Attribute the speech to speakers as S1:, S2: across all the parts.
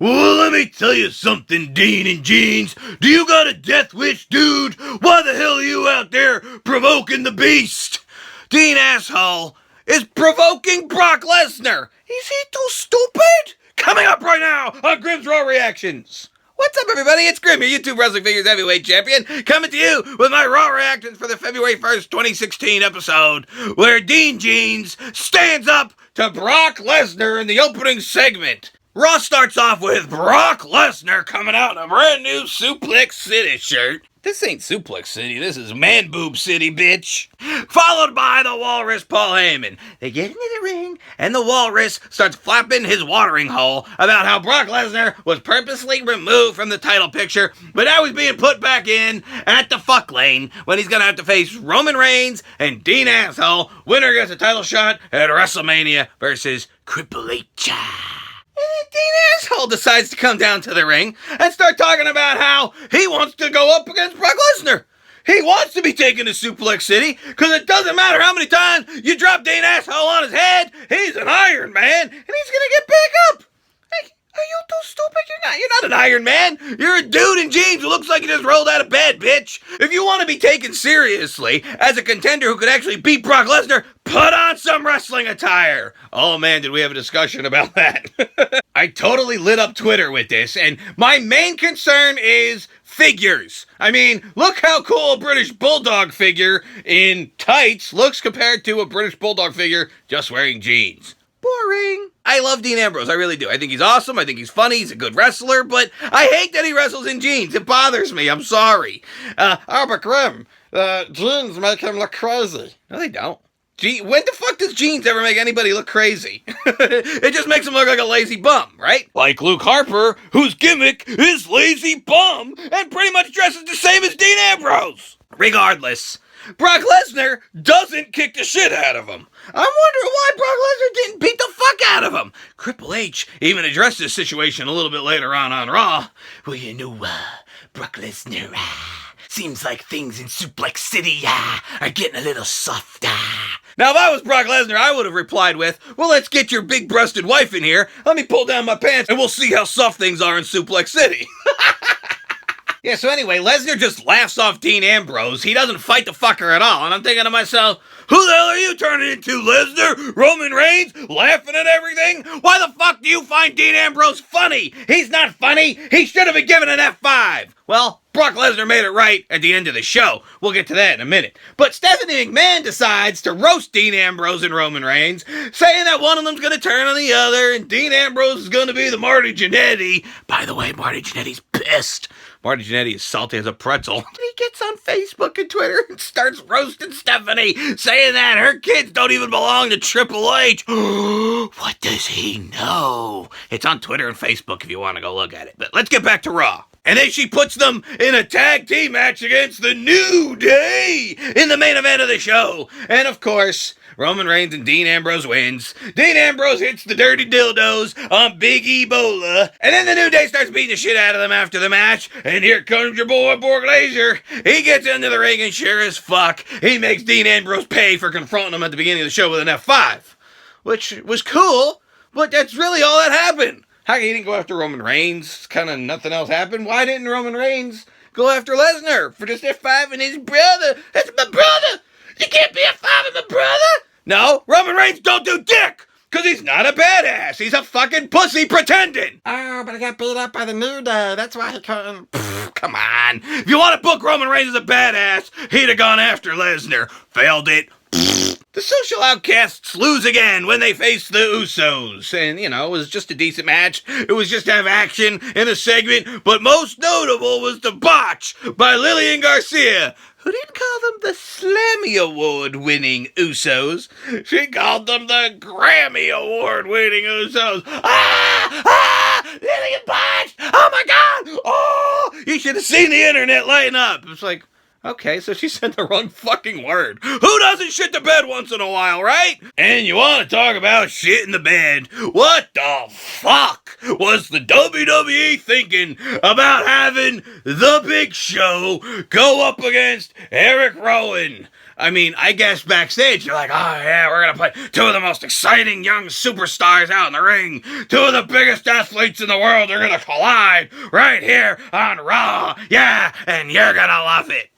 S1: Well, let me tell you something, Dean and Jeans. Do you got a death wish, dude? Why the hell are you out there provoking the beast? Dean Asshole is provoking Brock Lesnar. Is he too stupid? Coming up right now on Grimm's Raw Reactions. What's up, everybody? It's Grimm, your YouTube Wrestling Figures Heavyweight Champion, coming to you with my Raw Reactions for the February 1st, 2016 episode, where Dean Jeans stands up to Brock Lesnar in the opening segment. Raw starts off with Brock Lesnar coming out in a brand new Suplex City shirt. This ain't Suplex City, this is Man Boob City, bitch. Followed by the Walrus Paul Heyman. They get into the ring, and the Walrus starts flapping his watering hole about how Brock Lesnar was purposely removed from the title picture, but now he's being put back in at the fuck lane when he's gonna have to face Roman Reigns and Dean Asshole. Winner gets a title shot at WrestleMania versus Triple H. And then Dean Asshole decides to come down to the ring and start talking about how he wants to go up against Brock Lesnar. He wants to be taken to Suplex City because it doesn't matter how many times you drop Dean Asshole on his head. He's an Iron Man and he's gonna get back up. Hey, are you too stupid? You're not an Iron Man. You're a dude in jeans who looks like he just rolled out of bed, bitch. If you want to be taken seriously as a contender who could actually beat Brock Lesnar, put on some wrestling attire. Oh man, did we have a discussion about that. I totally lit up Twitter with this, and my main concern is figures. I mean, look how cool a British Bulldog figure in tights looks compared to a British Bulldog figure just wearing jeans. Boring. I love Dean Ambrose, I really do. I think he's awesome, I think he's funny, he's a good wrestler, but I hate that he wrestles in jeans. It bothers me, I'm sorry. But Grimm, jeans make him look crazy. No, they don't. When the fuck does jeans ever make anybody look crazy? It just makes him look like a lazy bum, right? Like Luke Harper, whose gimmick is lazy bum, and pretty much dresses the same as Dean Ambrose. Regardless, Brock Lesnar doesn't kick the shit out of him. I'm wondering why Brock Lesnar didn't beat the fuck out of him. Triple H even addressed this situation a little bit later on Raw. Well, you know, Brock Lesnar, seems like things in Suplex City are getting a little soft. Now, if I was Brock Lesnar, I would have replied with, well, let's get your big-breasted wife in here. Let me pull down my pants, and we'll see how soft things are in Suplex City. Yeah, so anyway, Lesnar just laughs off Dean Ambrose. He doesn't fight the fucker at all. And I'm thinking to myself, who the hell are you turning into, Lesnar? Roman Reigns? Laughing at everything? Why the fuck do you find Dean Ambrose funny? He's not funny. He should have been given an F5. Well, Brock Lesnar made it right at the end of the show. We'll get to that in a minute. But Stephanie McMahon decides to roast Dean Ambrose and Roman Reigns, saying that one of them's going to turn on the other, and Dean Ambrose is going to be the Marty Jannetty. By the way, Marty Jannetty's pissed. Marty Jannetty is salty as a pretzel. He gets on Facebook and Twitter and starts roasting Stephanie, saying that her kids don't even belong to Triple H. What does he know? It's on Twitter and Facebook if you want to go look at it. But let's get back to Raw. And then she puts them in a tag team match against the New Day in the main event of the show. And of course, Roman Reigns and Dean Ambrose wins. Dean Ambrose hits the dirty dildos on Big Ebola. And then the New Day starts beating the shit out of them after the match. And here comes your boy, Borg Laser. He gets into the ring and sure as fuck, he makes Dean Ambrose pay for confronting him at the beginning of the show with an F5. Which was cool, but that's really all that happened. How come he didn't go after Roman Reigns? Kind of nothing else happened. Why didn't Roman Reigns go after Lesnar for just F5 and his brother? That's my brother! You can't be F5 and my brother! No, Roman Reigns don't do dick! Cause he's not a badass. He's a fucking pussy pretending. Oh, but I got beat up by the New Day. That's why he couldn't. Come on. If you want to book Roman Reigns as a badass, he'd have gone after Lesnar. Failed it. The Social Outcasts lose again when they face the Usos. And, you know, it was just a decent match. It was just to have action in a segment. But most notable was the botch by Lillian Garcia, who didn't call them the Slammy Award-winning Usos. She called them the Grammy Award-winning Usos. Lillian botched! Oh, my God! Oh! You should have seen the internet lighting up. It's like, Okay, so she said the wrong fucking word. Who doesn't shit the bed once in a while, right? And you want to talk about shit in the bed. What the fuck was the WWE thinking about having The Big Show go up against Eric Rowan? I mean, I guess backstage you're like, oh yeah, we're gonna put two of the most exciting young superstars out in the ring. Two of the biggest athletes in the world are gonna collide right here on Raw. Yeah, and you're gonna love it.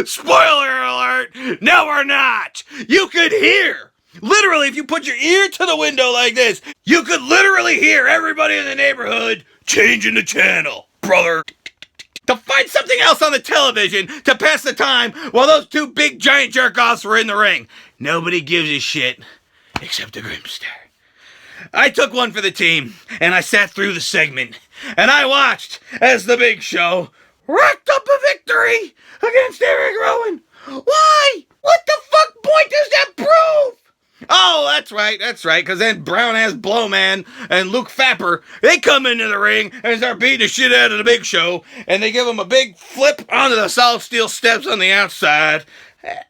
S1: Spoiler alert, no we're not. You could hear, literally, if you put your ear to the window like this, you could literally hear everybody in the neighborhood changing the channel, brother. To find something else on the television to pass the time while those two big giant jerk-offs were in the ring. Nobody gives a shit except the Grimster. I took one for the team, and I sat through the segment, and I watched as The Big Show racked up a victory against Eric Rowan. Why? What the fuck point does that prove? Oh, that's right, because then brown-ass Blowman and Luke Fapper, they come into the ring and start beating the shit out of the Big Show, and they give him a big flip onto the solid steel steps on the outside.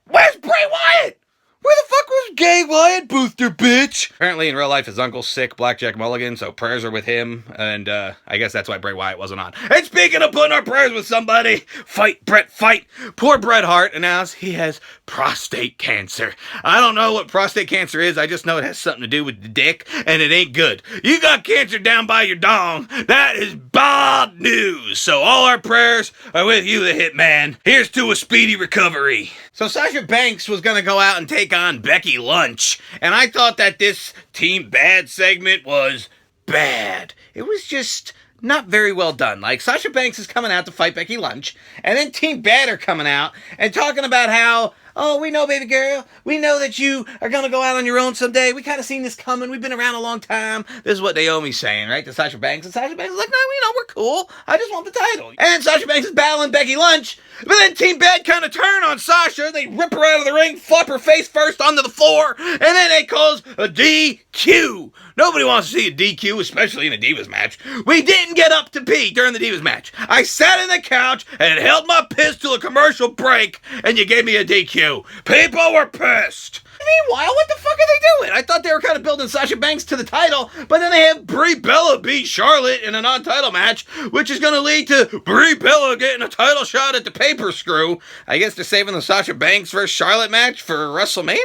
S1: Where's Bray Wyatt? Where the fuck was Gay Wyatt, Booster bitch? Apparently in real life his uncle's sick, Blackjack Mulligan, so prayers are with him, and I guess that's why Bray Wyatt wasn't on. And speaking of putting our prayers with somebody, fight, Bret, fight. Poor Bret Hart announced he has prostate cancer. I don't know what prostate cancer is, I just know it has something to do with the dick, and it ain't good. You got cancer down by your dong, that is bad news. So all our prayers are with you, the Hitman. Here's to a speedy recovery. So Sasha Banks was gonna go out and take on Becky Lynch, and I thought that this Team Bad segment was bad. It was just not very well done. Like, Sasha Banks is coming out to fight Becky Lynch, and then Team Bad are coming out and talking about how, oh, we know, baby girl, we know that you are gonna go out on your own someday. We kind of seen this coming. We've been around a long time. This is what Naomi's saying, right, to Sasha Banks. And Sasha Banks is like, no, we're cool. I just want the title. And then Sasha Banks is battling Becky Lynch. But then Team Bad kind of turn on Sasha. They rip her out of the ring, flop her face first onto the floor, and then they cause a DQ. Nobody wants to see a DQ, especially in a Divas match. We didn't get up to pee during the Divas match. I sat in the couch and held my piss till a commercial break, and you gave me a DQ. People were pissed. Meanwhile, what the fuck are they doing? I thought they were kind of building Sasha Banks to the title, but then they have Brie Bella beat Charlotte in a non-title match, which is going to lead to Brie Bella getting a title shot at the pay-per-screw. I guess they're saving the Sasha Banks versus Charlotte match for WrestleMania?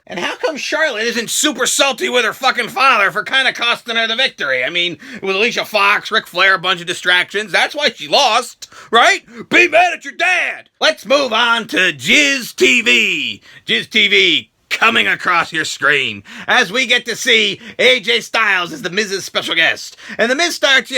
S1: And how come Charlotte isn't super salty with her fucking father for kind of costing her the victory? I mean, with Alicia Fox, Ric Flair, a bunch of distractions, that's why she lost, right? Be mad at your dad! Let's move on to Jizz TV. Jizz TV coming across your screen as we get to see AJ Styles as the Miz's special guest. And the Miz starts,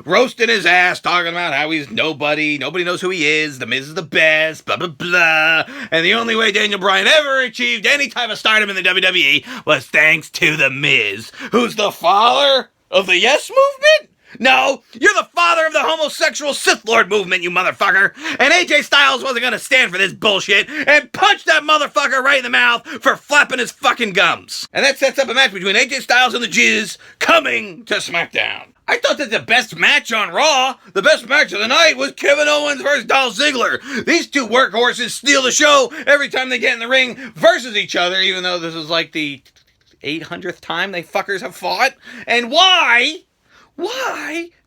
S1: roasting his ass, talking about how he's nobody knows who he is, the Miz is the best, blah, blah, blah. And the only way Daniel Bryan ever achieved any type of stardom in the WWE was thanks to the Miz, who's the father of the Yes Movement? No, you're the father of the homosexual Sith Lord movement, you motherfucker. And AJ Styles wasn't gonna stand for this bullshit and punch that motherfucker right in the mouth for flapping his fucking gums. And that sets up a match between AJ Styles and the Jizz coming to SmackDown. I thought that the best match on Raw, the best match of the night, was Kevin Owens versus Dolph Ziggler. These two workhorses steal the show every time they get in the ring versus each other, even though this is like the 800th time they fuckers have fought. And why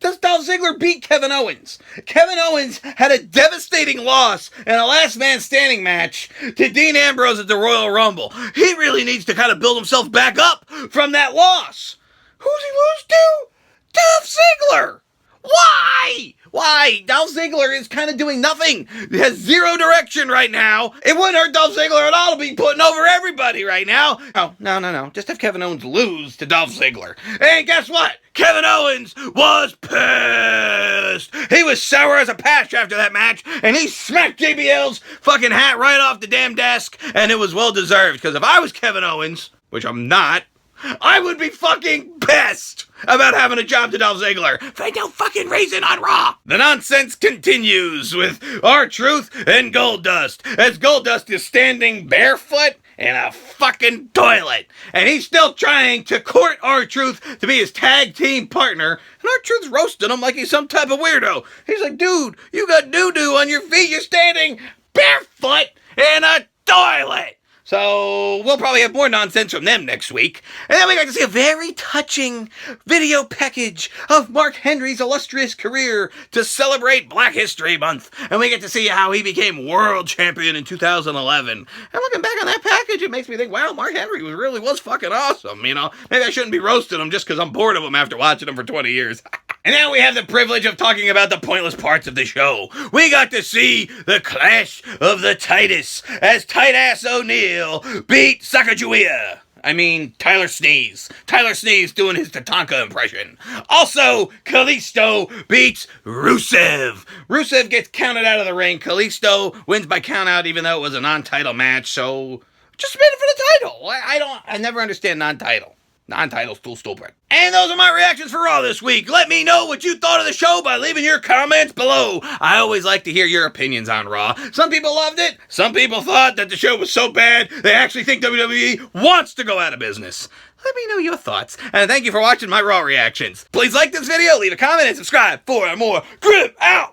S1: does Dolph Ziggler beat Kevin Owens? Kevin Owens had a devastating loss in a last man standing match to Dean Ambrose at the Royal Rumble. He really needs to kind of build himself back up from that loss. Who's he lose to? Dolph Ziggler! Why? Dolph Ziggler is kind of doing nothing. He has zero direction right now. It wouldn't hurt Dolph Ziggler at all to be putting over everybody right now. Oh, no. Just have Kevin Owens lose to Dolph Ziggler. And guess what? Kevin Owens was pissed. He was sour as a patch after that match, and he smacked JBL's fucking hat right off the damn desk, and it was well deserved, because if I was Kevin Owens, which I'm not, I would be fucking pissed about having a job to Dolph Ziggler for no fucking reason on Raw. The nonsense continues with R-Truth and Goldust, as Goldust is standing barefoot in a fucking toilet. And he's still trying to court R-Truth to be his tag team partner, and R-Truth's roasting him like he's some type of weirdo. He's like, dude, you got doo-doo on your feet, you're standing barefoot in a toilet. So we'll probably have more nonsense from them next week. And then we got to see a very touching video package of Mark Henry's illustrious career to celebrate Black History Month. And we get to see how he became world champion in 2011. And looking back on that package, it makes me think, wow, Mark Henry really was fucking awesome. You know, maybe I shouldn't be roasting him just because I'm bored of him after watching him for 20 years. And now we have the privilege of talking about the pointless parts of the show. We got to see the Clash of the Titus as Tight-Ass O'Neil beat Sacagawea. I mean, Tyler Sneeze. Tyler Sneeze doing his Tatanka impression. Also, Kalisto beats Rusev. Rusev gets counted out of the ring. Kalisto wins by countout even though it was a non-title match, so just made it for the title. I never understand non-title. Non-title's too stupid. And those are my reactions for Raw this week. Let me know what you thought of the show by leaving your comments below. I always like to hear your opinions on Raw. Some people loved it. Some people thought that the show was so bad they actually think WWE wants to go out of business. Let me know your thoughts. And thank you for watching my Raw reactions. Please like this video, leave a comment, and subscribe for more Grip Out!